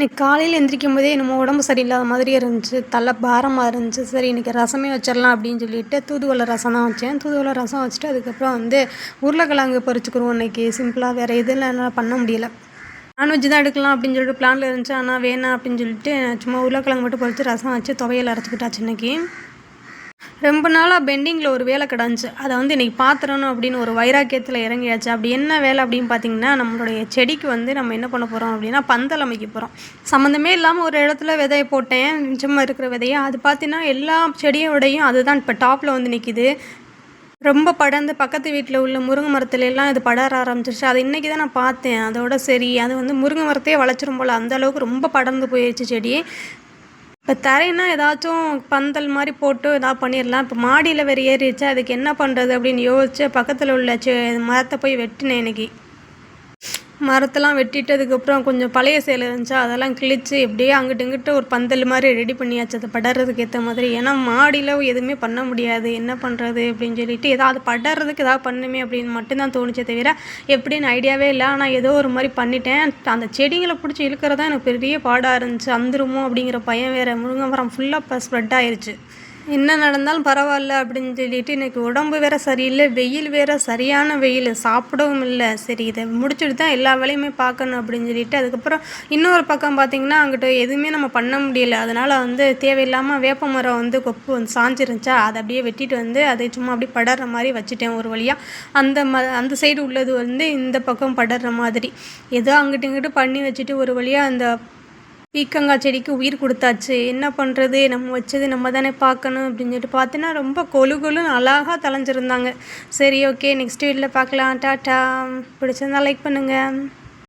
இன்னைக்கு காலையில எந்திரிக்கும்போதே என்னமோ உடம்பு சரியில்லாத மாதிரியே இருந்துச்சு. தலை பாரமா இருந்துச்சு. சரி இன்னைக்கு ரசமே வச்சிடலாம் அப்படின்னு சொல்லிட்டு தூதுவளை ரசம் தான் வச்சேன். தூதுவளை ரசம் வச்சுட்டு அதுக்கப்புறம் உருளைக்கிழங்கு பொரிச்சுக்கிருவோம் இன்னைக்கு சிம்பிளா. வேறு எதுவும் என்னால் பண்ண முடியல. நான்வெஜ் தான் எடுக்கலாம் அப்படின்னு சொல்லிட்டு பிளான்ல இருந்துச்சு. ஆனால் வேணாம் அப்படின்னு சொல்லிட்டு சும்மா உருளைக்கிழங்கு மட்டும் பொரிச்சு ரசம் வச்சு துவையல் அரைச்சிக்கிட்டாச்சு இன்னைக்கு. ரொம்ப நாளாக பெண்டிங்கில் ஒரு வேலை கிடந்துச்சு. அதை இன்றைக்கி பார்த்துறணும் அப்படின்னு ஒரு வைராக்கியத்தில் இறங்கியாச்சு. அப்படி என்ன வேலை அப்படின்னு பார்த்தீங்கன்னா, நம்மளுடைய செடிக்கு நம்ம என்ன பண்ண போகிறோம் அப்படின்னா, பந்தல் அமைக்க போகிறோம். சம்மந்தமே இல்லாமல் ஒரு இடத்துல விதைய போட்டேன், மிச்சமாக இருக்கிற விதையை. அது பார்த்தீங்கன்னா எல்லா செடியோடையும் அதுதான் இப்போ டாப்பில் நிற்கிது. ரொம்ப படர்ந்து பக்கத்து வீட்டில் உள்ள முருங்கை மரத்துல எல்லாம் இது படர ஆரம்பிச்சிருச்சு. அதை இன்றைக்கி தான் நான் பார்த்தேன். அதோட சரி அது முருங்கை மரத்தையே வளைச்சிரும் போல், அந்த அளவுக்கு ரொம்ப படர்ந்து போயிடுச்சு செடி. இப்போ தரைன்னா ஏதாச்சும் பந்தல் மாதிரி போட்டு ஏதாவது பண்ணிடலாம். இப்போ மாடியில் வேறு ஏறிடுச்சு, அதுக்கு என்ன பண்ணுறது அப்படின்னு யோசிச்சு பக்கத்தில் உள்ள மரத்தை போய் வெட்டினேன் இன்னைக்கு. மரத்தெல்லாம் வெட்டிட்டதுக்கப்புறம் கொஞ்சம் பழைய சேலை இருந்துச்சா, அதெல்லாம் கிழித்து எப்படியே அங்கிட்டு இங்கிட்டு ஒரு பந்தல் மாதிரி ரெடி பண்ணியாச்சு, அது படறதுக்கு ஏற்ற மாதிரி. ஏன்னா மாடியில் எதுவுமே பண்ண முடியாது, என்ன பண்ணுறது அப்படின்னு சொல்லிட்டு ஏதாவது படறதுக்கு ஏதாவது பண்ணுமே அப்படின்னு மட்டும்தான் தோணுச்சே தவிர எப்படின்னு ஐடியாவே இல்லை. ஆனால் ஏதோ ஒரு மாதிரி பண்ணிட்டேன். அந்த செடிங்களை பிடிச்சி இழுக்கிறதா எனக்கு பெரிய பாடாக இருந்துச்சு. அந்துருமோ அப்படிங்கிற பயம் வேறு. முருங்கை மரம் ஃபுல்லாக இப்போ ஸ்ப்ரெட் ஆயிடுச்சு. என்ன நடந்தாலும் பரவாயில்ல அப்படின்னு சொல்லிட்டு இன்றைக்கி உடம்பு வேறு சரியில்லை, வெயில் வேறு சரியான வெயில், சாப்பிடவும் இல்லை. சரி இதை முடிச்சுட்டு தான் எல்லா வேலையுமே பார்க்கணும் அப்படின்னு சொல்லிட்டு அதுக்கப்புறம் இன்னொரு பக்கம் பார்த்திங்கன்னா அங்கிட்ட எதுவுமே நம்ம பண்ண முடியலை. அதனால் தேவையில்லாமல் வேப்ப மரம் கொப்பு சாஞ்சிருந்துச்சா, அதை அப்படியே வெட்டிட்டு அதை சும்மா அப்படியே படற மாதிரி வச்சுட்டேன் ஒரு வழியாக. அந்த சைடு உள்ளது இந்த பக்கம் படற மாதிரி ஏதோ அங்கிட்டு இங்கிட்டு பண்ணி வச்சுட்டு ஒரு வழியாக அந்த பீக்கங்காய் செடிக்கு உயிர் கொடுத்தாச்சு. என்ன பண்ணுறது, நம்ம வச்சது நம்ம தானே பார்க்கணும் அப்படின்னு சொல்லிட்டு பார்த்தீங்கன்னா ரொம்ப கொழுன்னு அழகாக தளைஞ்சிருந்தாங்க. சரி ஓகே, நெக்ஸ்ட் வீடியோவில் பார்க்கலாம். டாட்டா. பிடிச்சிருந்தா லைக் பண்ணுங்கள்.